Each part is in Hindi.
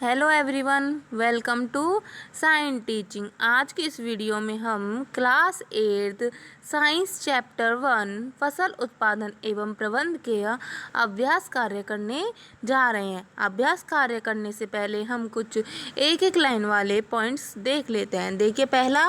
Hello everyone, welcome to science teaching. आज की इस वीडियो में हम क्लास 8 साइंस चैप्टर 1 फसल उत्पादन एवं प्रबंधन के अभ्यास कार्य करने जा रहे हैं। अभ्यास कार्य करने से पहले हम कुछ एक एक लाइन वाले पॉइंट्स देख लेते हैं। देखिए, पहला,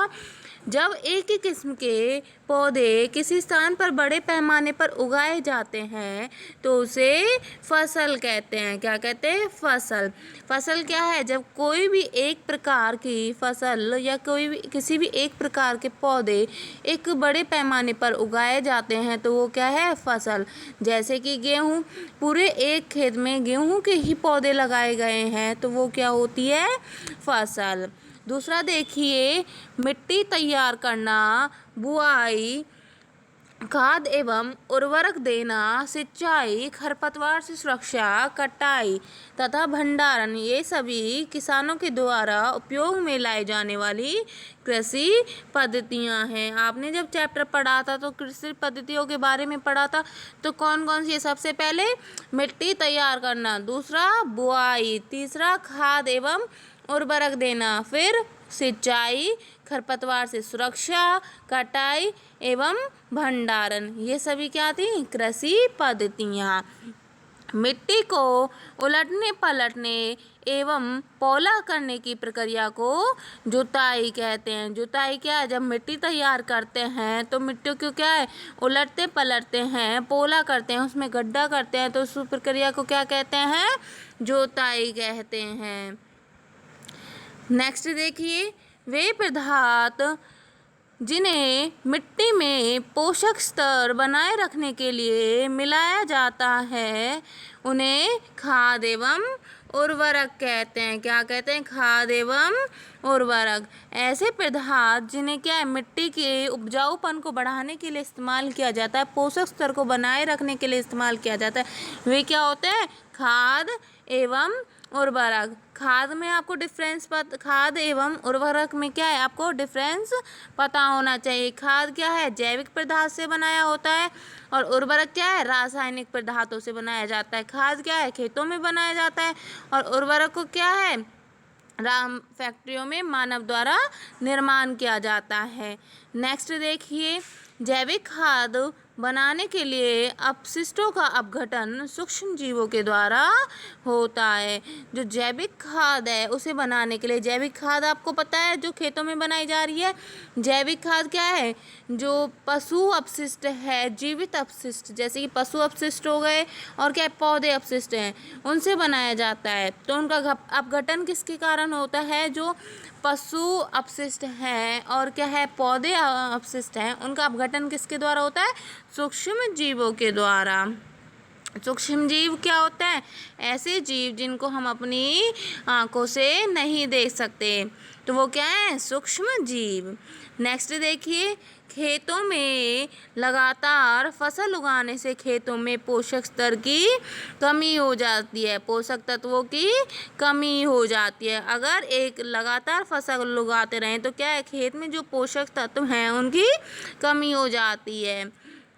जब एक ही किस्म के पौधे किसी स्थान पर बड़े पैमाने पर उगाए जाते हैं तो उसे फसल कहते हैं। क्या कहते हैं? फसल। फसल क्या है? जब कोई भी एक प्रकार की फसल या किसी भी एक प्रकार के पौधे एक बड़े पैमाने पर उगाए जाते हैं तो वो क्या है? फसल। जैसे कि गेहूँ, पूरे एक खेत में गेहूँ के ही पौधे लगाए गए हैं तो वो क्या होती है? फसल। दूसरा देखिए, मिट्टी तैयार करना, बुआई, खाद एवं उर्वरक देना, सिंचाई, खरपतवार से सुरक्षा, कटाई तथा भंडारण, ये सभी किसानों के द्वारा उपयोग में लाई जाने वाली कृषि पद्धतियां हैं। आपने जब चैप्टर पढ़ा था तो कृषि पद्धतियों के बारे में पढ़ा था, तो कौन कौन सी? सबसे पहले मिट्टी तैयार करना, दूसरा बुआई, तीसरा खाद एवं उर्वरक देना, फिर सिंचाई, खरपतवार से सुरक्षा, कटाई एवं भंडारण, ये सभी क्या थी? कृषि पद्धतियाँ। मिट्टी को उलटने पलटने एवं पौला करने की प्रक्रिया को जुताई कहते हैं। जुताई क्या है? जब मिट्टी तैयार करते हैं तो मिट्टी को क्या है? उलटते पलटते हैं, पौला करते हैं, उसमें गड्ढा करते हैं, तो उस प्रक्रिया को क्या कहते हैं? जुताई कहते हैं। नेक्स्ट देखिए, वे पदार्थ जिन्हें मिट्टी में पोषक स्तर बनाए रखने के लिए मिलाया जाता है उन्हें खाद एवं उर्वरक कहते हैं। क्या कहते हैं? खाद एवं उर्वरक। ऐसे पदार्थ जिन्हें क्या है? मिट्टी के उपजाऊपन को बढ़ाने के लिए इस्तेमाल किया जाता है, पोषक स्तर को बनाए रखने के लिए इस्तेमाल किया जाता है, वे क्या होते हैं? खाद एवं उर्वरक। खाद में आपको खाद एवं उर्वरक में क्या है? आपको डिफरेंस पता होना चाहिए। खाद क्या है? जैविक पदार्थ से बनाया होता है, और उर्वरक क्या है? रासायनिक पदार्थों से बनाया जाता है। खाद क्या है? खेतों में बनाया जाता है, और उर्वरक को क्या है? फैक्ट्रियों में मानव द्वारा निर्माण किया जाता है। नेक्स्ट देखिए, जैविक खाद बनाने के लिए अपशिष्टों का अपघटन सूक्ष्म जीवों के द्वारा होता है। जो जैविक खाद है उसे बनाने के लिए, जैविक खाद आपको पता है जो खेतों में बनाई जा रही है, जैविक खाद क्या है? जो पशु अपशिष्ट है, जीवित अपशिष्ट, जैसे कि पशु अपशिष्ट हो गए और क्या पौधे अपशिष्ट हैं, उनसे बनाया जाता है। तो उनका अपघटन किसके कारण होता है? जो पशु अपशिष्ट हैं और क्या है? पौधे अपशिष्ट हैं, उनका अपघटन किसके द्वारा होता है? सूक्ष्म जीवों के द्वारा। सूक्ष्म जीव क्या होता है? ऐसे जीव जिनको हम अपनी आंखों से नहीं देख सकते, तो वो क्या है? सूक्ष्म जीव। नेक्स्ट देखिए, खेतों में लगातार फसल उगाने से खेतों में पोषक स्तर की कमी हो जाती है, पोषक तत्वों की कमी हो जाती है। अगर एक लगातार फसल उगाते रहें तो क्या है? खेत में जो पोषक तत्व हैं उनकी कमी हो जाती है।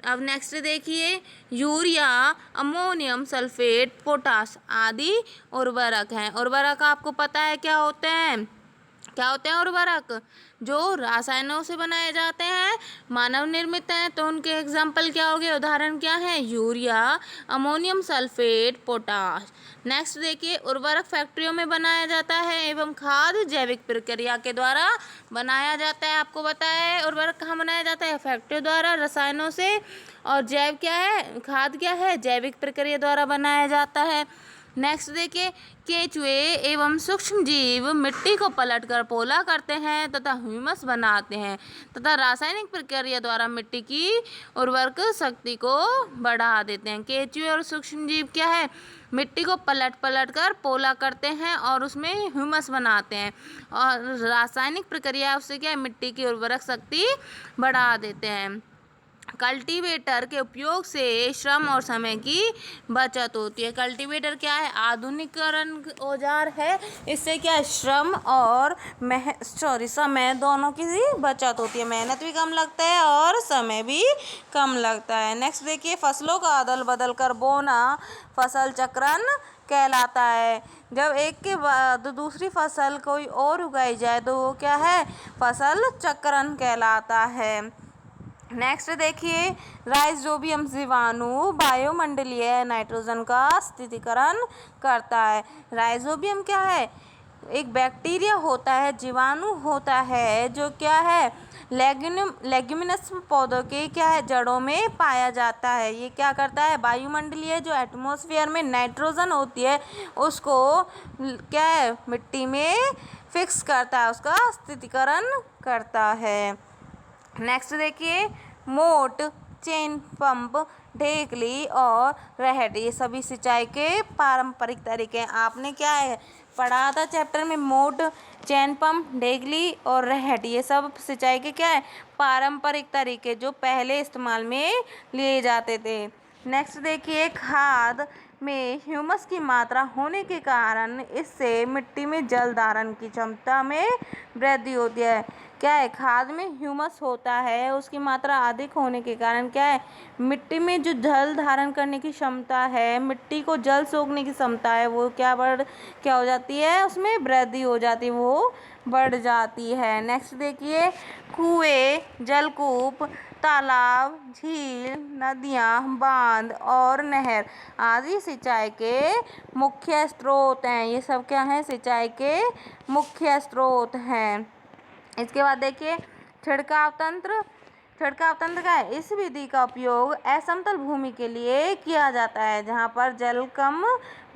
अब नेक्स्ट देखिए, यूरिया, अमोनियम सल्फेट, पोटाश आदि उर्वरक हैं। उर्वरक आपको पता है क्या होते हैं? क्या होते हैं उर्वरक? जो रसायनों से बनाए जाते हैं, मानव निर्मित हैं, तो उनके एग्जाम्पल क्या हो गए? उदाहरण क्या है? Urea, ammonium sulphate, potash. Next देखिए, उर्वरक फैक्ट्रियों में बनाया जाता है एवं खाद जैविक प्रक्रिया के द्वारा बनाया जाता है। आपको पता है उर्वरक कहाँ बनाया जाता है? फैक्ट्रियों द्वारा, रसायनों से। और जैव क्या है? खाद क्या है? जैविक प्रक्रिया द्वारा बनाया जाता है। नेक्स्ट देखिए, केंचुए एवं सूक्ष्म जीव मिट्टी को पलटकर पोला करते हैं तथा ह्यूमस बनाते हैं तथा रासायनिक प्रक्रिया द्वारा मिट्टी की उर्वरक शक्ति को बढ़ा देते हैं। केंचुए और सूक्ष्म जीव क्या है? मिट्टी को पलट कर पोला करते हैं और उसमें ह्यूमस बनाते हैं, और रासायनिक प्रक्रिया उससे क्या है? मिट्टी की उर्वरक शक्ति बढ़ा देते हैं। कल्टीवेटर के उपयोग से श्रम और समय की बचत होती है। कल्टीवेटर क्या है? आधुनिकीकरण औजार है, इससे क्या है? श्रम और समय दोनों की बचत होती है, मेहनत भी कम लगता है और समय भी कम लगता है। नेक्स्ट देखिए, फसलों का अदल बदल कर बोना फसल चक्रण कहलाता है। जब एक के बाद दूसरी फसल कोई और उगाई जाए तो वो क्या है, फसल चक्रण कहलाता है। नेक्स्ट देखिए, राइजोबियम जीवाणु वायुमंडलीय नाइट्रोजन का स्थिरीकरण करता है। राइजोबियम क्या है, एक बैक्टीरिया होता है, जीवाणु होता है, जो क्या है लेग्यूमिनस पौधों के क्या है जड़ों में पाया जाता है। ये क्या करता है, वायुमंडलीय जो एटमॉस्फेयर में नाइट्रोजन होती है उसको क्या है मिट्टी में फिक्स करता है, उसका स्थिरीकरण करता है। नेक्स्ट देखिए, मोट, चेन पंप, ढेकली और रहट ये सभी सिंचाई के पारंपरिक तरीके हैं। आपने क्या है पढ़ा था चैप्टर में, मोट, चैन पंप, ढेकली और रहट ये सब सिंचाई के क्या है पारंपरिक तरीके जो पहले इस्तेमाल में लिए जाते थे। नेक्स्ट देखिए, खाद में ह्यूमस की मात्रा होने के कारण इससे मिट्टी में जल धारण की क्षमता में वृद्धि होती है। क्या है, खाद में ह्यूमस होता है, उसकी मात्रा अधिक होने के कारण क्या है मिट्टी में जो जल धारण करने की क्षमता है, मिट्टी को जल सोखने की क्षमता है, वो क्या हो जाती है, उसमें वृद्धि हो जाती है, वो बढ़ जाती है। नेक्स्ट देखिए, कुएं, जलकूप, तालाब, झील, नदियाँ, बांध और नहर आदि सिंचाई के मुख्य स्रोत हैं। ये सब क्या हैं, सिंचाई के मुख्य स्रोत हैं। इसके बाद देखिए, छिड़काव तंत्र। छिड़काव तंत्र का है, इस विधि का उपयोग असमतल भूमि के लिए किया जाता है जहाँ पर जल कम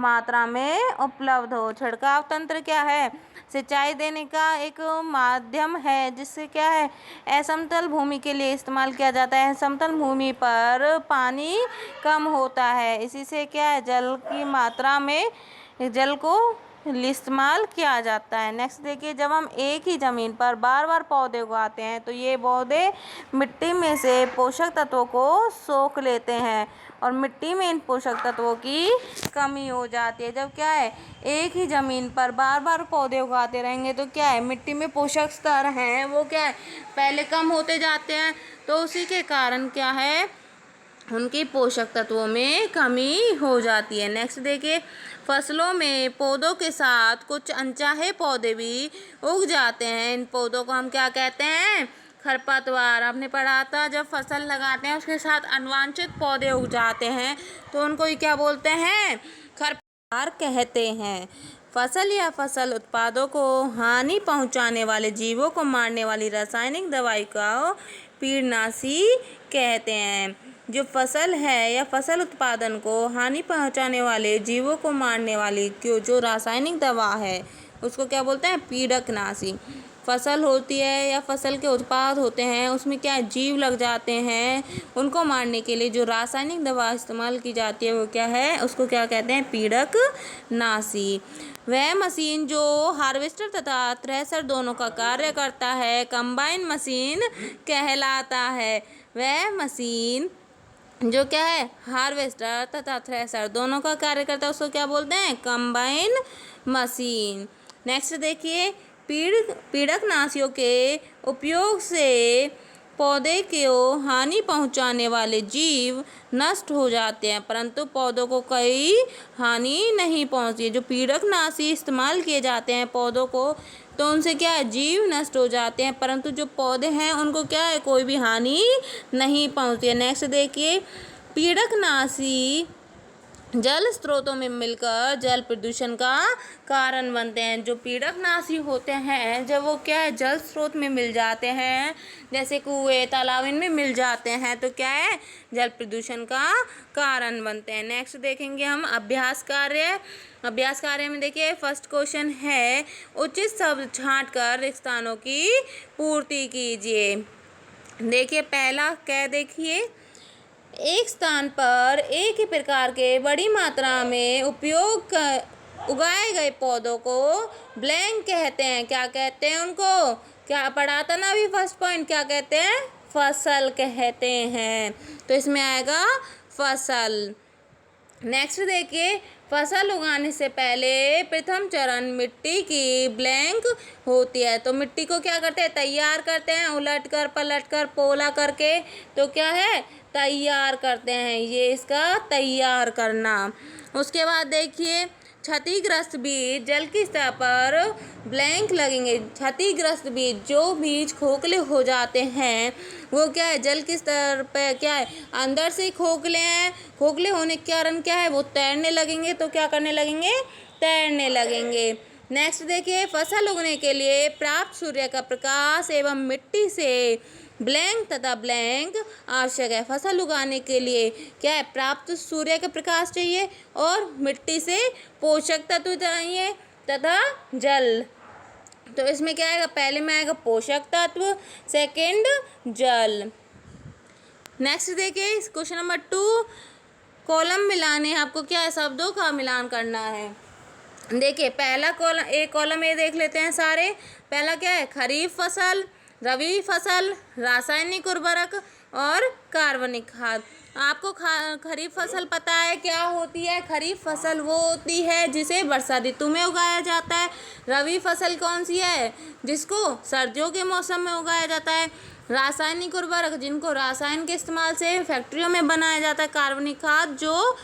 मात्रा में उपलब्ध हो। छिड़काव तंत्र क्या है, सिंचाई देने का एक माध्यम है जिससे क्या है असमतल भूमि के लिए इस्तेमाल किया जाता है। समतल भूमि पर पानी कम होता है, इसी से क्या है जल की मात्रा में जल को इस्तेमाल किया जाता है। नेक्स्ट देखिए, जब हम एक ही ज़मीन पर बार बार पौधे उगाते हैं तो ये पौधे मिट्टी में से पोषक तत्वों को सोख लेते हैं और मिट्टी में इन पोषक तत्वों की कमी हो जाती है। जब क्या है एक ही ज़मीन पर बार बार पौधे उगाते रहेंगे तो क्या है मिट्टी में पोषक स्तर हैं वो क्या है पहले कम होते जाते हैं, तो उसी के कारण क्या है उनकी पोषक तत्वों में कमी हो जाती है। नेक्स्ट देखिए, फसलों में पौधों के साथ कुछ अनचाहे पौधे भी उग जाते हैं। इन पौधों को हम क्या कहते हैं, खरपतवार। आपने पढ़ा था जब फसल लगाते हैं उसके साथ अनवांछित पौधे उग जाते हैं तो उनको ही क्या बोलते हैं, खरपतवार कहते हैं। फसल या फसल उत्पादों को हानि पहुंचाने वाले जीवों को मारने वाली रासायनिक दवाई को कीटनाशी कहते हैं। जो फसल है या फसल उत्पादन को हानि पहुंचाने वाले जीवों को मारने वाली जो रासायनिक दवा है उसको क्या बोलते हैं, पीड़कनाशी। फसल होती है या फसल के उत्पाद होते हैं उसमें क्या जीव लग जाते हैं, उनको मारने के लिए जो रासायनिक दवा इस्तेमाल की जाती है वो क्या है, उसको क्या कहते हैं, पीड़कनाशी। वह मशीन जो हार्वेस्टर तथा थ्रेशर दोनों का कार्य करता है कंबाइन मशीन कहलाता है। वह मशीन जो क्या है हार्वेस्टर तथा थ्रेशर दोनों का कार्य करता है उसको क्या बोलते हैं, कंबाइन मशीन। नेक्स्ट देखिए, पीड़कनाशियों के उपयोग से पौधे को हानि पहुंचाने वाले जीव नष्ट हो जाते हैं परंतु पौधों को कोई हानि नहीं पहुंचती है। जो पीड़कनाशी इस्तेमाल किए जाते हैं पौधों को तो उनसे क्या है जीव नष्ट हो जाते हैं परंतु जो पौधे हैं उनको क्या है कोई भी हानि नहीं पहुंचती है। नेक्स्ट देखिए, पीड़कनाशी जल स्रोतों में मिलकर जल प्रदूषण का कारण बनते हैं। जो पीड़कनाशी होते हैं जब वो क्या है जल स्रोत में मिल जाते हैं जैसे कुएं तालाब इनमें मिल जाते हैं तो क्या है जल प्रदूषण का कारण बनते हैं। नेक्स्ट देखेंगे हम अभ्यास कार्य। अभ्यास कार्य में देखिए फर्स्ट क्वेश्चन है, उचित शब्द छांट कर रिक्त स्थानों की पूर्ति कीजिए। देखिए पहला क्या, देखिए एक स्थान पर एक ही प्रकार के बड़ी मात्रा में उगाए गए पौधों को ब्लैंक कहते हैं। क्या कहते हैं उनको, क्या पढ़ा था ना अभी फर्स्ट पॉइंट, क्या कहते हैं, फसल कहते हैं। तो इसमें आएगा फसल। नेक्स्ट देखिए, फसल उगाने से पहले प्रथम चरण मिट्टी की ब्लैंक होती है। तो मिट्टी को क्या करते हैं, तैयार करते हैं, उलट कर पलट कर पोला करके तो क्या है तैयार करते हैं, ये इसका तैयार करना। उसके बाद देखिए क्षतिग्रस्त बीज जल की सतह पर ब्लैंक लगेंगे। क्षतिग्रस्त बीज, जो बीज खोखले हो जाते हैं वो क्या है, जल के स्तर पे क्या है, अंदर से खोखले हैं। खोखले होने के कारण क्या है, वो तैरने लगेंगे। तो क्या करने लगेंगे, तैरने लगेंगे। नेक्स्ट देखिए, फसल उगने के लिए प्राप्त सूर्य का प्रकाश एवं मिट्टी से ब्लैंक तथा ब्लैंक आवश्यक है। फसल उगाने के लिए क्या है, प्राप्त सूर्य का प्रकाश चाहिए और मिट्टी से पोषक तत्व चाहिए तथा जल। तो इसमें क्या आएगा, पहले में आएगा पोषक तत्व, सेकंड जल। नेक्स्ट देखिए क्वेश्चन नंबर 2, कॉलम मिलाने, आपको क्या है, शब्दों का मिलान करना है। देखिए पहला कॉलम, एक कॉलम ए देख लेते हैं सारे। पहला क्या है, खरीफ फसल, रबी फसल, रासायनिक उर्वरक और कार्बनिक खाद। आपको खरीफ फसल पता है क्या होती है। खरीफ फसल वो होती है जिसे वर्षा ऋतु में उगाया जाता है। रबी फसल कौन सी है, जिसको सर्दियों के मौसम में उगाया जाता है। रासायनिक उर्वरक, जिनको रसायन के इस्तेमाल से फैक्ट्रियों में बनाया जाता है। कार्बनिक खाद, जो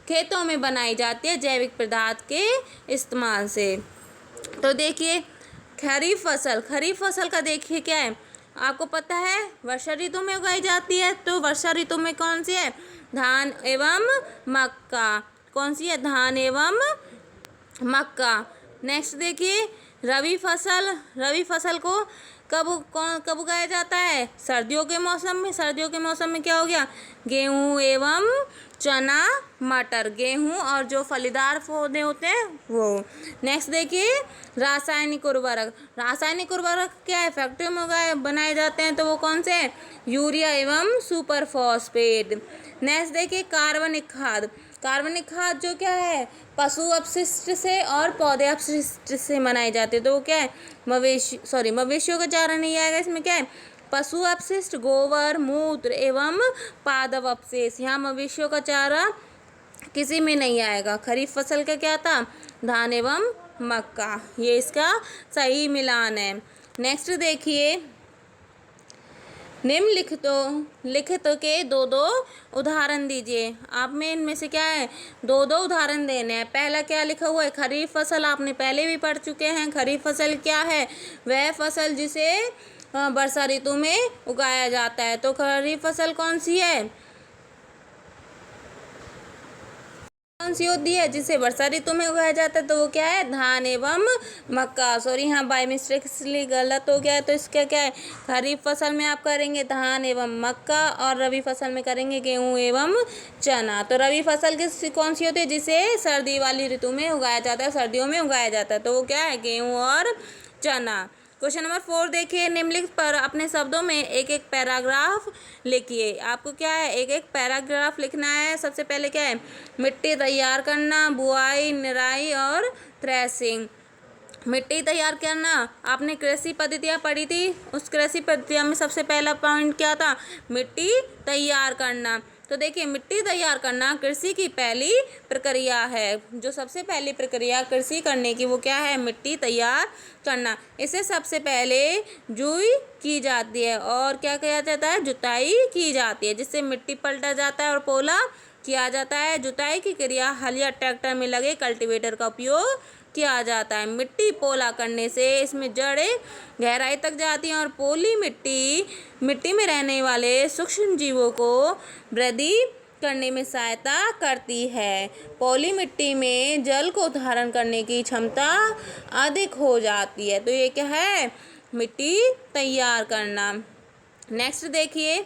खेतों में बनाई जाती है जैविक पदार्थ के इस्तेमाल से। तो देखिए खरीफ फसल, खरीफ फसल का देखिए क्या है, आपको पता है वर्षा ऋतु में उगाई जाती है। तो वर्षा ऋतु में कौन सी है, धान एवं मक्का। कौन सी है, धान एवं मक्का। नेक्स्ट देखिए रबी फसल, रबी फसल को कब उगाया जाता है, सर्दियों के मौसम में। सर्दियों के मौसम में क्या हो गया, गेहूँ एवं चना, मटर। गेहूँ और जो फलीदार पौधे होते हैं वो। नेक्स्ट देखिए रासायनिक उर्वरक, रासायनिक उर्वरक क्या है, फैक्ट्री में बनाए जाते हैं। तो वो कौन से हैं, यूरिया एवं सुपर फॉस्फेट। नेक्स्ट देखिए कार्बनिक खाद, कार्बनिक खाद जो क्या है, पशु अपशिष्ट से और पौधे अपशिष्ट से बनाए जाते हैं। तो वो क्या है, मवेशियों का चारा नहीं आएगा इसमें, क्या है, पशु अपशिष्ट, गोबर, मूत्र एवं पादप अवशेष। यहाँ मवेशियों का चारा किसी में नहीं आएगा। खरीफ फसल का क्या था, धान एवं मक्का। ये इसका सही मिलान है। नेक्स्ट देखिए निम्नलिखित के दो उदाहरण दीजिए। आप में इनमें से क्या है, दो उदाहरण देने हैं। पहला क्या लिखा हुआ है, खरीफ फसल, आपने पहले भी पढ़ चुके हैं। खरीफ फसल क्या है, वह फसल जिसे वर्षा ऋतु में उगाया जाता है। तो खरीफ फसल कौन सी है, कौन सी होती है, जिसे वर्षा ऋतु में उगाया जाता है। तो वो क्या है, धान एवं मक्का। सॉरी यहाँ बाय मिस्टेकली गलत हो गया है। तो इसका क्या है, खरीफ फसल में आप करेंगे धान एवं मक्का और रबी फसल में करेंगे गेहूँ एवं चना। तो रबी फसल कौन सी होती है, जिसे सर्दी वाली ऋतु में उगाया जाता है, सर्दियों में उगाया जाता है। तो वो क्या है, गेहूँ और चना। क्वेश्चन नंबर 4 देखिए, निम्नलिखित पर अपने शब्दों में एक एक पैराग्राफ लिखिए। आपको क्या है, एक एक पैराग्राफ लिखना है। सबसे पहले क्या है, मिट्टी तैयार करना, बुआई, निराई और थ्रेसिंग। मिट्टी तैयार करना, आपने कृषि पद्धतियाँ पढ़ी थी, उस कृषि पद्धतियाँ में सबसे पहला पॉइंट क्या था, मिट्टी तैयार करना। तो देखिए मिट्टी तैयार करना कृषि की पहली प्रक्रिया है। जो सबसे पहली प्रक्रिया कृषि करने की वो क्या है, मिट्टी तैयार करना। इसे सबसे पहले जुई की जाती है और क्या किया जाता है, जुताई की जाती है, जिससे मिट्टी पलटा जाता है और पोला किया जाता है। जुताई की क्रिया हल या ट्रैक्टर में लगे कल्टीवेटर का उपयोग किया जाता है। मिट्टी पोला करने से इसमें जड़ें गहराई तक जाती हैं और पोली मिट्टी में रहने वाले सूक्ष्म जीवों को वृद्धि करने में सहायता करती है। पोली मिट्टी में जल को धारण करने की क्षमता अधिक हो जाती है। तो ये क्या है, मिट्टी तैयार करना। नेक्स्ट देखिए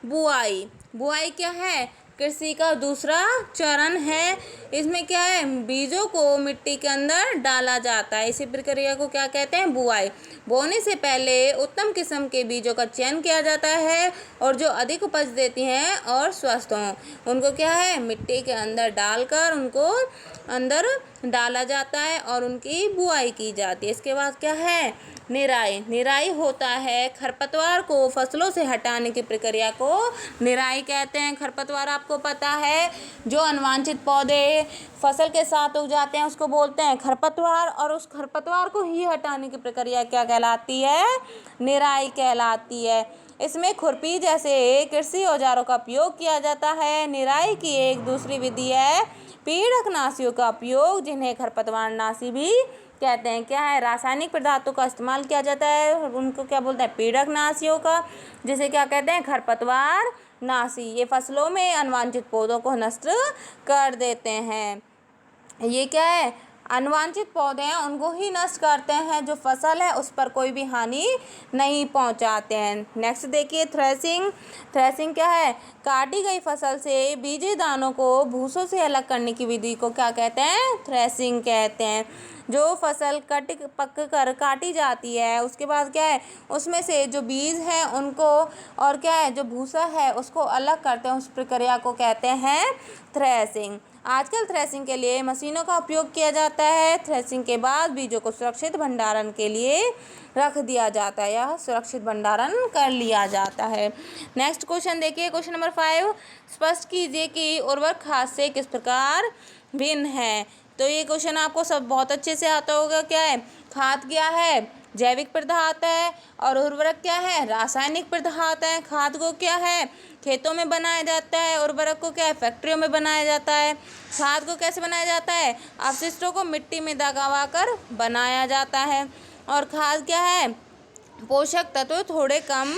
बुआई। बुआई क्या है, कृषि का दूसरा चरण है। इसमें क्या है, बीजों को मिट्टी के अंदर डाला जाता है। इसी प्रक्रिया को क्या कहते हैं, बुआई। बोने से पहले उत्तम किस्म के बीजों का चयन किया जाता है और जो अधिक उपज देती हैं और स्वस्थ हों उनको क्या है, मिट्टी के अंदर डालकर उनको अंदर डाला जाता है और उनकी बुआई की जाती है। इसके बाद क्या है, निराई। निराई होता है खरपतवार को फसलों से हटाने की प्रक्रिया को निराई कहते हैं। खरपतवार आपको पता है, जो अनवांछित पौधे फसल के साथ उग जाते हैं उसको बोलते हैं खरपतवार, और उस खरपतवार को ही हटाने की प्रक्रिया क्या कहलाती है, निराई कहलाती है। इसमें खुरपी जैसे कृषि औजारों का उपयोग किया जाता है। निराई की एक दूसरी विधि है पीड़कनाशियों का उपयोग, जिन्हें खरपतवारनाशी भी कहते हैं, क्या है, रासायनिक पदार्थों का इस्तेमाल किया जाता है, उनको क्या बोलते हैं, पीड़कनाशियों का, जिसे क्या कहते हैं, खरपतवारनाशी। ये फसलों में अनवांछित पौधों को नष्ट कर देते हैं। ये क्या है, अनवांछित पौधे हैं उनको ही नष्ट करते हैं, जो फसल है उस पर कोई भी हानि नहीं पहुंचाते हैं। नेक्स्ट देखिए, थ्रेसिंग। थ्रेसिंग क्या है, काटी गई फसल से बीजे दानों को भूसों से अलग करने की विधि को क्या कहते हैं, थ्रेसिंग कहते हैं। जो फसल पक कर काटी जाती है, उसके बाद क्या है, उसमें से जो बीज है उनको और क्या है, जो भूसा है उसको अलग करते हैं, उस प्रक्रिया को कहते हैं थ्रेसिंग। आजकल थ्रेसिंग के लिए मशीनों का उपयोग किया जाता है। थ्रेसिंग के बाद बीजों को सुरक्षित भंडारण के लिए रख दिया जाता है या सुरक्षित भंडारण कर लिया जाता है। नेक्स्ट क्वेश्चन देखिए, क्वेश्चन नंबर 5, स्पष्ट कीजिए कि उर्वरक खाद से किस प्रकार भिन्न है। तो ये क्वेश्चन आपको सब बहुत अच्छे से आता होगा। क्या है, खाद क्या है, जैविक पदार्थ है, और उर्वरक क्या है, रासायनिक पदार्थ है। खाद को क्या है, खेतों में बनाया जाता है, उर्वरक को क्या है, फैक्ट्रियों में बनाया जाता है। खाद को कैसे बनाया जाता है, अपशिष्टों को मिट्टी में दबा कर बनाया जाता है। और खाद क्या है, पोषक तत्व थोड़े कम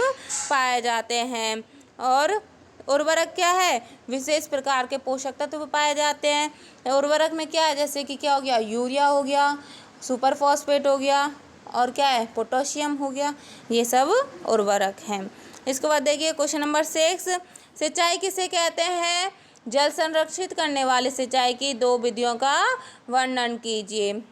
पाए जाते हैं। और उर्वरक क्या है, विशेष प्रकार के पोषक तत्व पाए जाते हैं। उर्वरक में क्या है, जैसे कि क्या हो गया, यूरिया हो गया, सुपर फॉस्फेट हो गया, और क्या है, पोटेशियम हो गया, ये सब उर्वरक हैं। इसके बाद देखिए क्वेश्चन नंबर 6, सिंचाई किसे कहते हैं। जल संरक्षित करने वाले सिंचाई की 2 विधियों का वर्णन कीजिए।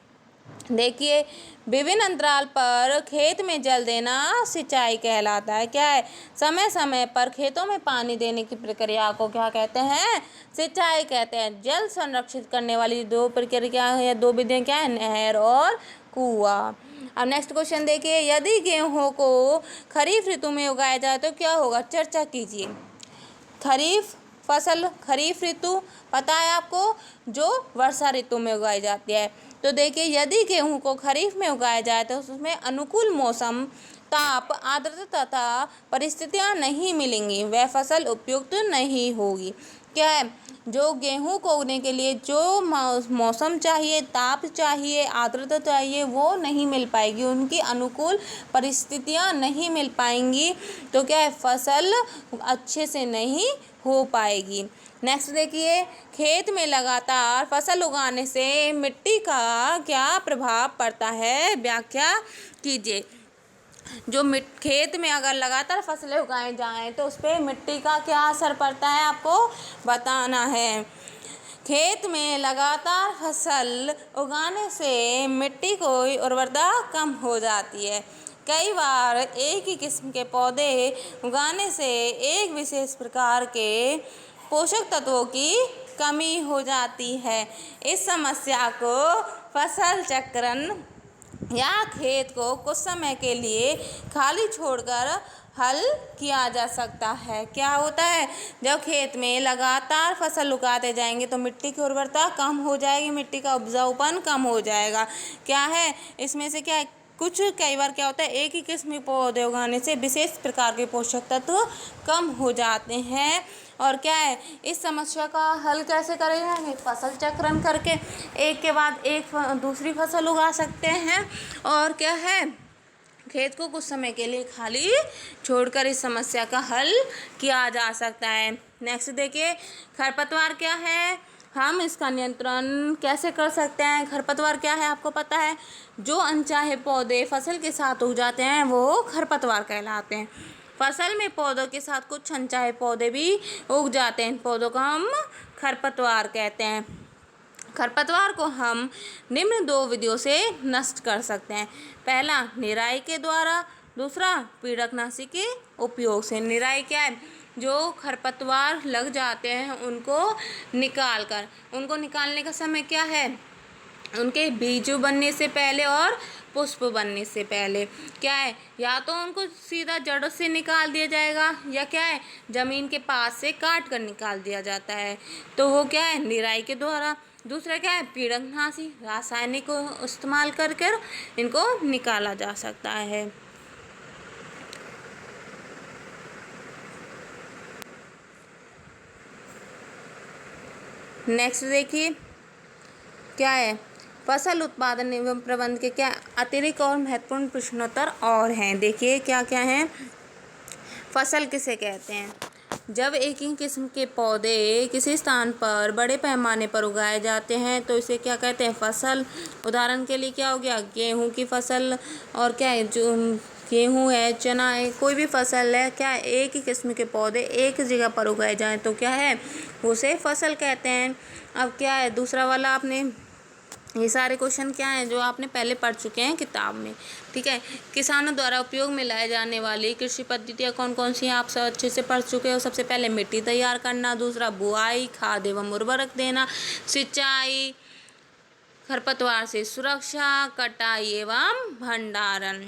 देखिए, विभिन्न अंतराल पर खेत में जल देना सिंचाई कहलाता है। क्या है, समय समय पर खेतों में पानी देने की प्रक्रिया को क्या कहते हैं, सिंचाई कहते हैं। जल संरक्षित करने वाली 2 प्रक्रिया या 2 विधियाँ क्या है, नहर और कुआं। अब नेक्स्ट क्वेश्चन देखिए, यदि गेहूं को खरीफ ऋतु में उगाया जाए तो क्या होगा, चर्चा कीजिए। खरीफ फसल, खरीफ ऋतु पता है आपको, जो वर्षा ऋतु में उगाई जाती है। तो देखिए, यदि गेहूं को खरीफ में उगाया जाए तो उसमें अनुकूल मौसम, ताप, आर्द्रता तथा परिस्थितियां नहीं मिलेंगी, वह फसल उपयुक्त नहीं होगी। क्या है, जो गेहूं को उगने के लिए जो मौसम चाहिए, ताप चाहिए, आर्द्रता चाहिए, वो नहीं मिल पाएगी, उनकी अनुकूल परिस्थितियां नहीं मिल पाएंगी, तो क्या है, फसल अच्छे से नहीं हो पाएगी। नेक्स्ट देखिए, खेत में लगातार फसल उगाने से मिट्टी का क्या प्रभाव पड़ता है, व्याख्या कीजिए। जो खेत में अगर लगातार फसलें उगाई जाएं तो उस पर मिट्टी का क्या असर पड़ता है, आपको बताना है। खेत में लगातार फसल उगाने से मिट्टी की उर्वरता कम हो जाती है। कई बार एक ही किस्म के पौधे उगाने से एक विशेष प्रकार के पोषक तत्वों की कमी हो जाती है। इस समस्या को फसल चक्रण या खेत को कुछ समय के लिए खाली छोड़कर हल किया जा सकता है। क्या होता है, जब खेत में लगातार फसल उगाते जाएंगे तो मिट्टी की उर्वरता कम हो जाएगी, मिट्टी का उपजाऊपन कम हो जाएगा। क्या है, इसमें से क्या है, कई बार क्या होता है, एक ही किस्म के पौधे उगाने से विशेष प्रकार के पोषक तत्व कम हो जाते हैं। और क्या है, इस समस्या का हल कैसे करेंगे, फसल चक्रण करके एक के बाद एक दूसरी फसल उगा सकते हैं। और क्या है, खेत को कुछ समय के लिए खाली छोड़कर इस समस्या का हल किया जा सकता है। नेक्स्ट देखिए, खरपतवार क्या है, हम इसका नियंत्रण कैसे कर सकते हैं। खरपतवार क्या है, आपको पता है, जो अनचाहे पौधे फसल के साथ उग जाते हैं वो खरपतवार कहलाते हैं। फसल में पौधों के साथ कुछ अनचाहे पौधे भी उग जाते हैं, इन पौधों को हम खरपतवार कहते हैं। खरपतवार को हम निम्न 2 विधियों से नष्ट कर सकते हैं। पहला, निराई के द्वारा, दूसरा पीड़कनाशी के उपयोग से। निराई क्या है, जो खरपतवार लग जाते हैं उनको निकालने का समय क्या है, उनके बीज बनने से पहले और पुष्प बनने से पहले। क्या है, या तो उनको सीधा जड़ से निकाल दिया जाएगा, या क्या है, ज़मीन के पास से काट कर निकाल दिया जाता है, तो वो क्या है, निराई के द्वारा। दूसरा क्या है, पीड़कनाशी, रासायनिक को इस्तेमाल कर इनको निकाला जा सकता है। नेक्स्ट देखिए क्या है, फसल उत्पादन एवं प्रबंध के क्या अतिरिक्त और महत्वपूर्ण प्रश्नोत्तर और हैं। देखिए क्या क्या हैं। फसल किसे कहते हैं? जब एक ही किस्म के पौधे किसी स्थान पर बड़े पैमाने पर उगाए जाते हैं तो इसे क्या कहते हैं? फसल। उदाहरण के लिए क्या हो गया? गेहूं की फसल, और क्या है जो गेहूं है, चना है, कोई भी फसल है, क्या है? एक ही किस्म के पौधे एक जगह पर उगाए जाएं तो क्या है? उसे फसल कहते हैं। अब क्या है दूसरा वाला, आपने ये सारे क्वेश्चन क्या हैं जो आपने पहले पढ़ चुके हैं किताब में, ठीक है। किसानों द्वारा उपयोग में लाए जाने वाली कृषि पद्धतियाँ कौन कौन सी हैं आप सब अच्छे से पढ़ चुके हो। सबसे पहले मिट्टी तैयार करना, दूसरा बुआई, खाद एवं उर्वरक देना, सिंचाई, खरपतवार से सुरक्षा, कटाई एवं भंडारण।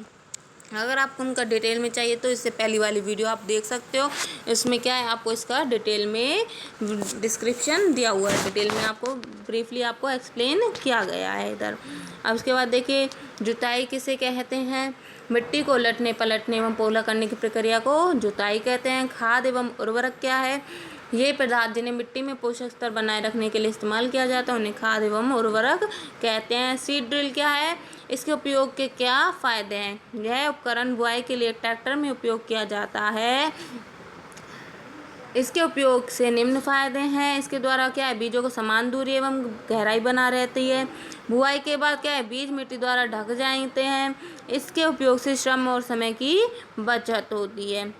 अगर आपको उनका डिटेल में चाहिए तो इससे पहली वाली वीडियो आप देख सकते हो। इसमें क्या है आपको इसका डिटेल में डिस्क्रिप्शन दिया हुआ है, डिटेल में आपको ब्रीफली आपको एक्सप्लेन किया गया है इधर। अब उसके बाद देखिए जुताई किसे कहते हैं? मिट्टी को उलटने पलटने एवं पोला करने की प्रक्रिया को जुताई कहते हैं। खाद एवं उर्वरक क्या है? ये पदार्थ जिन्हें मिट्टी में पोषक स्तर बनाए रखने के लिए इस्तेमाल किया जाता है उन्हें खाद एवं उर्वरक कहते हैं। सीड ड्रिल क्या है? इसके उपयोग के क्या फ़ायदे हैं? यह उपकरण बुआई के लिए ट्रैक्टर में उपयोग किया जाता है। इसके उपयोग से निम्न फायदे हैं। इसके द्वारा क्या है? बीजों को समान दूरी एवं गहराई बना रहती है। बुआई के बाद क्या है? बीज मिट्टी द्वारा ढक जाते हैं। इसके उपयोग से श्रम और समय की बचत होती है।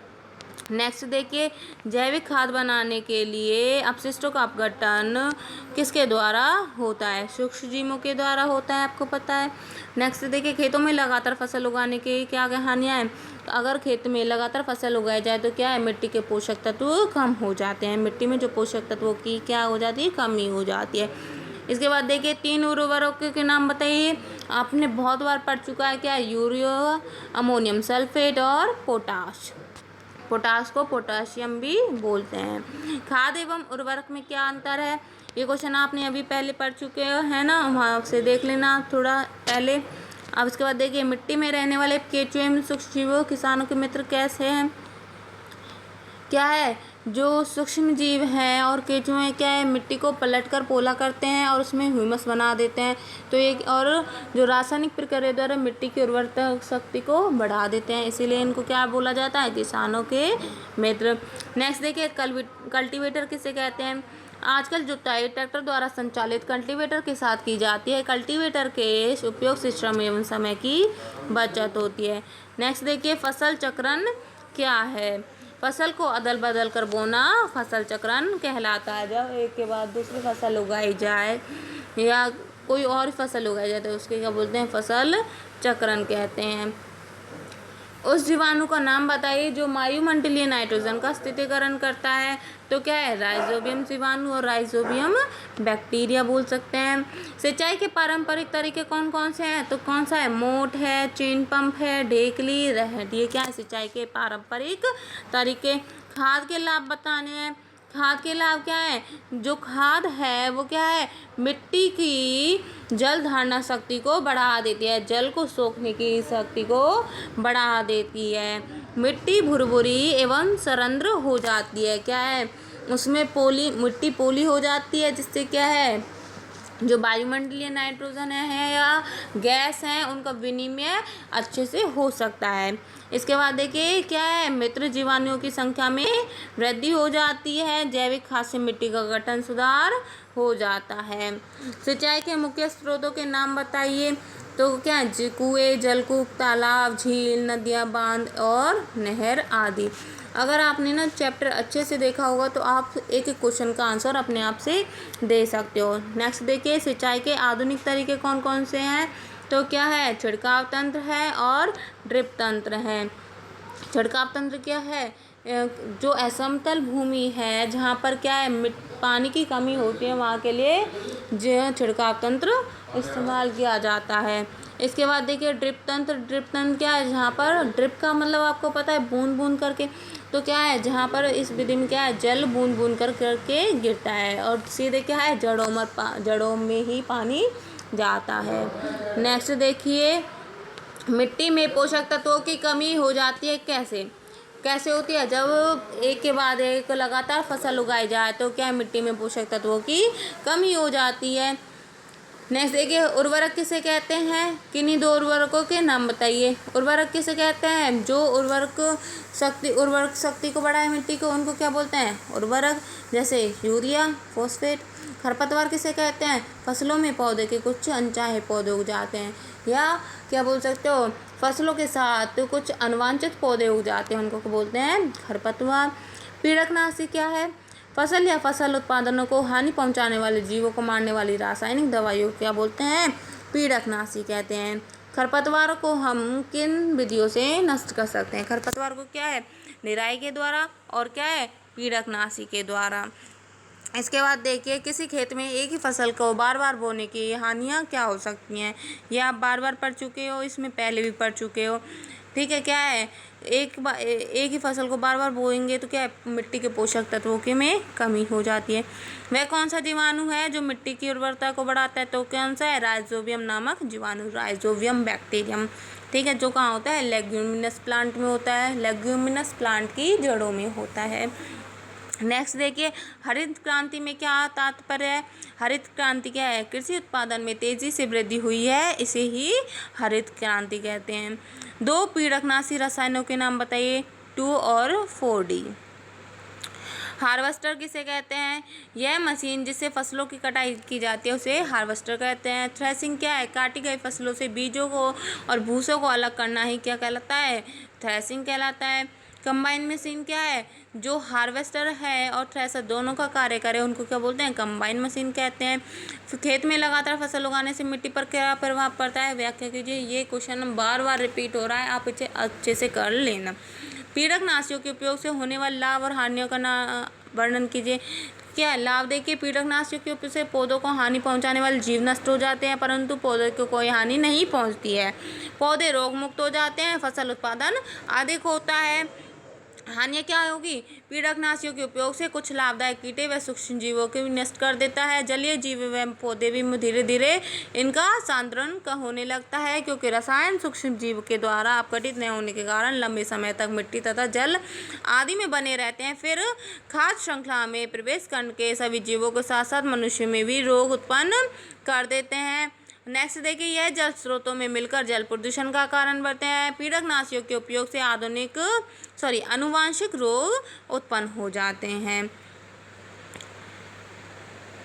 नेक्स्ट देखिए जैविक खाद बनाने के लिए अपशिष्टों का अपघटन किसके द्वारा होता है? सूक्ष्मजीवों के द्वारा होता है, आपको पता है। नेक्स्ट देखिए खेतों में लगातार फसल उगाने की क्या कहानियाँ हैं? तो अगर खेत में लगातार फसल उगाई जाए तो क्या है? मिट्टी के पोषक तत्व कम हो जाते हैं। मिट्टी में जो पोषक तत्वों की क्या हो जाती है? कमी हो जाती है। इसके बाद देखिए 3 उर्वरकों के नाम बताइए। आपने बहुत बार पढ़ चुका है क्या? यूरिया, अमोनियम सल्फेट और पोटाश। पोटाश को पोटाशियम भी बोलते हैं। खाद एवं उर्वरक में क्या अंतर है? ये क्वेश्चन आपने अभी पहले पढ़ चुके हो है ना, वहाँ से देख लेना थोड़ा पहले। अब इसके बाद देखिए मिट्टी में रहने वाले केंचुए एवं सूक्ष्मजीव किसानों के मित्र कैसे हैं? क्या है? जो सूक्ष्म जीव हैं और केंचुए क्या है? मिट्टी को पलटकर पोला करते हैं और उसमें ह्यूमस बना देते हैं। तो ये और जो रासायनिक प्रक्रिया द्वारा मिट्टी की उर्वरता शक्ति को बढ़ा देते हैं, इसीलिए इनको क्या बोला जाता है? किसानों के मित्र। नेक्स्ट देखिए कल्टीवेटर किसे कहते हैं? आजकल जुताई ट्रैक्टर द्वारा संचालित कल्टीवेटर के साथ की जाती है। कल्टीवेटर के उपयोग से श्रम एवं समय की बचत होती है। नेक्स्ट देखिए फसल चक्रण क्या है? फसल को अदल बदल कर बोना फसल चक्रण कहलाता है। जब एक के बाद दूसरी फसल उगाई जाए या कोई और फसल उगाई जाए तो उसके क्या बोलते हैं? फसल चक्रण कहते हैं। उस जीवाणु का नाम बताइए जो वायुमंडलीय नाइट्रोजन का स्थिरीकरण करता है। तो क्या है? राइजोबियम जीवाणु और राइजोबियम बैक्टीरिया बोल सकते हैं। सिंचाई के पारंपरिक तरीके कौन कौन से हैं? तो कौन सा है? मोट है, चेन पंप है, ढेकली, रहट। ये क्या है? सिंचाई के पारंपरिक तरीके। खाद के लाभ बताने हैं। खाद के लाभ क्या है? जो खाद है वो क्या है? मिट्टी की जल धारणा शक्ति को बढ़ा देती है, जल को सोखने की शक्ति को बढ़ा देती है। मिट्टी भुरभुरी एवं सरंध्र हो जाती है। क्या है? उसमें मिट्टी पोली हो जाती है, जिससे क्या है? जो वायुमंडलीय नाइट्रोजन है या गैस हैं उनका विनिमय अच्छे से हो सकता है। इसके बाद देखिए क्या है? मित्र जीवाणुओं की संख्या में वृद्धि हो जाती है। जैविक खाद से मिट्टी का गठन सुधार हो जाता है। सिंचाई के मुख्य स्रोतों के नाम बताइए। तो क्या है? कुएं, जलकूप, तालाब, झील, नदियाँ, बांध और नहर आदि। अगर आपने ना चैप्टर अच्छे से देखा होगा तो आप एक एक क्वेश्चन का आंसर अपने आप से दे सकते हो। नेक्स्ट देखिए सिंचाई के आधुनिक तरीके कौन कौन से हैं? तो क्या है? छिड़काव तंत्र है और ड्रिप तंत्र है। छिड़काव तंत्र क्या है? जो असमतल भूमि है जहाँ पर क्या है पानी की कमी होती है वहाँ के लिए जो छिड़काव तंत्र इस्तेमाल किया जाता है। इसके बाद देखिए ड्रिप तंत्र। ड्रिप तंत्र क्या है? जहाँ पर ड्रिप का मतलब आपको पता है बूंद बूंद करके। तो क्या है? जहाँ पर इस विधि में क्या है? जल बूंद बूंद करके गिरता है और सीधे क्या है? जड़ों में ही पानी जाता है। नेक्स्ट देखिए मिट्टी में पोषक तत्वों की कमी हो जाती है कैसे? कैसे होती है? जब एक के बाद एक लगातार फसल उगाई जाए तो क्या मिट्टी में पोषक तत्वों की कमी हो जाती है। नेक्स्ट देखिए, उर्वरक किसे कहते हैं? किन्हीं दो उर्वरकों के नाम बताइए। उर्वरक किसे कहते हैं? जो उर्वरक शक्ति को बढ़ाए मिट्टी को, उनको क्या बोलते हैं? उर्वरक। जैसे यूरिया, फॉस्फेट। खरपतवार किसे कहते हैं? फसलों में पौधे के कुछ अनचाहे पौधे उग जाते हैं, या क्या बोल सकते हो, फसलों के साथ कुछ अनवांछित पौधे उग जाते हैं, उनको बोलते हैं खरपतवार। पीड़कनाशी क्या है? फसल या फसल उत्पादनों को हानि पहुंचाने वाले जीवों को मारने वाली रासायनिक दवाइयों को क्या बोलते हैं? पीड़कनाशी कहते हैं। खरपतवार को हम किन विधियों से नष्ट कर सकते हैं? खरपतवार को क्या है? निराई के द्वारा, और क्या है? पीड़कनाशी के द्वारा। इसके बाद देखिए, किसी खेत में एक ही फसल को बार बार बोने की हानियाँ क्या हो सकती हैं? ये आप बार बार पढ़ चुके हो, इसमें पहले भी पढ़ चुके हो। ठीक है, क्या है? एक ही फसल को बार बार बोएंगे तो क्या है? मिट्टी के पोषक तत्वों की में कमी हो जाती है। वह कौन सा जीवाणु है जो मिट्टी की उर्वरता को बढ़ाता है? तो कौन सा है? राइजोबियम नामक जीवाणु, राइजोबियम बैक्टीरियम। ठीक है, जो कहाँ होता है? लेग्यूमिनस प्लांट में होता है, लेग्यूमिनस प्लांट की जड़ों में होता है। नेक्स्ट देखिए, हरित क्रांति में क्या तात्पर्य है? हरित क्रांति क्या है? कृषि उत्पादन में तेजी से वृद्धि हुई है, इसे ही हरित क्रांति कहते हैं। दो पीड़कनाशी रसायनों के नाम बताइए, 2 और 4D। हार्वेस्टर किसे कहते हैं? यह मशीन जिससे फसलों की कटाई की जाती है उसे हार्वेस्टर कहते हैं। थ्रेसिंग क्या है? काटी गई फसलों से बीजों को और भूसों को अलग करना ही क्या कहलाता है? थ्रेसिंग कहलाता है। कंबाइन मशीन क्या है? जो हार्वेस्टर है और थ्रेसर दोनों का कार्य करे, उनको क्या बोलते हैं? कंबाइन मशीन कहते हैं। खेत में लगातार फसल उगाने से मिट्टी पर क्या प्रभाव पड़ता है? व्याख्या कीजिए। ये क्वेश्चन बार बार रिपीट हो रहा है, आप इसे अच्छे से कर लेना। पीड़कनाशियों के उपयोग से होने वाले लाभ और हानियों का वर्णन कीजिए। क्या लाभ? देखिए, पीड़कनाशियों के उपयोग से पौधों को हानि पहुंचाने वाले जीव नष्ट हो जाते हैं, परंतु पौधे को कोई हानि नहीं पहुंचती है। पौधे रोग मुक्त हो जाते हैं, फसल उत्पादन अधिक होता है। हानियाँ क्या होगी? पीड़कनाशियों के उपयोग से कुछ लाभदायक कीटे व सूक्ष्म जीवों को भी नष्ट कर देता है। जलीय जीव व पौधे भी धीरे धीरे इनका सांद्रण होने लगता है, क्योंकि रसायन सूक्ष्म जीव के द्वारा अपघटित न होने के कारण लंबे समय तक मिट्टी तथा जल आदि में बने रहते हैं। फिर खाद्य श्रृंखला में प्रवेश करके सभी जीवों के साथ साथ मनुष्य में भी रोग उत्पन्न कर देते हैं। नेक्स्ट देखिए, यह जल स्रोतों में मिलकर जल प्रदूषण का कारण बनते हैं। पीड़कनाशियों के उपयोग से आनुवांशिक रोग उत्पन्न हो जाते हैं।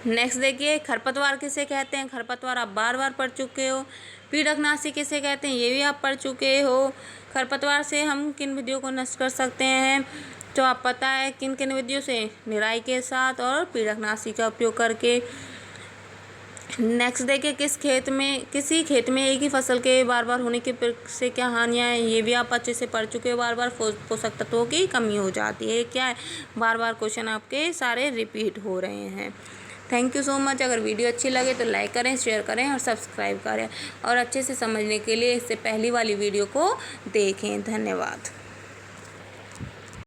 नेक्स्ट देखिए, खरपतवार किसे कहते हैं? खरपतवार आप बार बार पढ़ चुके हो। पीड़कनाशी किसे कहते हैं? ये भी आप पढ़ चुके हो। खरपतवार से हम किन विधियों को नष्ट कर सकते हैं? तो आप पता है किन किन विधियों से? निराई के साथ और पीड़कनाशी का उपयोग करके। नेक्स्ट देखिए, किसी खेत में एक ही फसल के बार बार होने के से क्या हानियाँ हैं? ये भी आप अच्छे से पढ़ चुके हो। बार बार पोषक तत्वों की कमी हो जाती है। क्या है? बार बार क्वेश्चन आपके सारे रिपीट हो रहे हैं। Thank you so much. अगर वीडियो अच्छी लगे तो लाइक करें, शेयर करें और सब्सक्राइब करें, और अच्छे से समझने के लिए इससे पहली वाली वीडियो को देखें। धन्यवाद।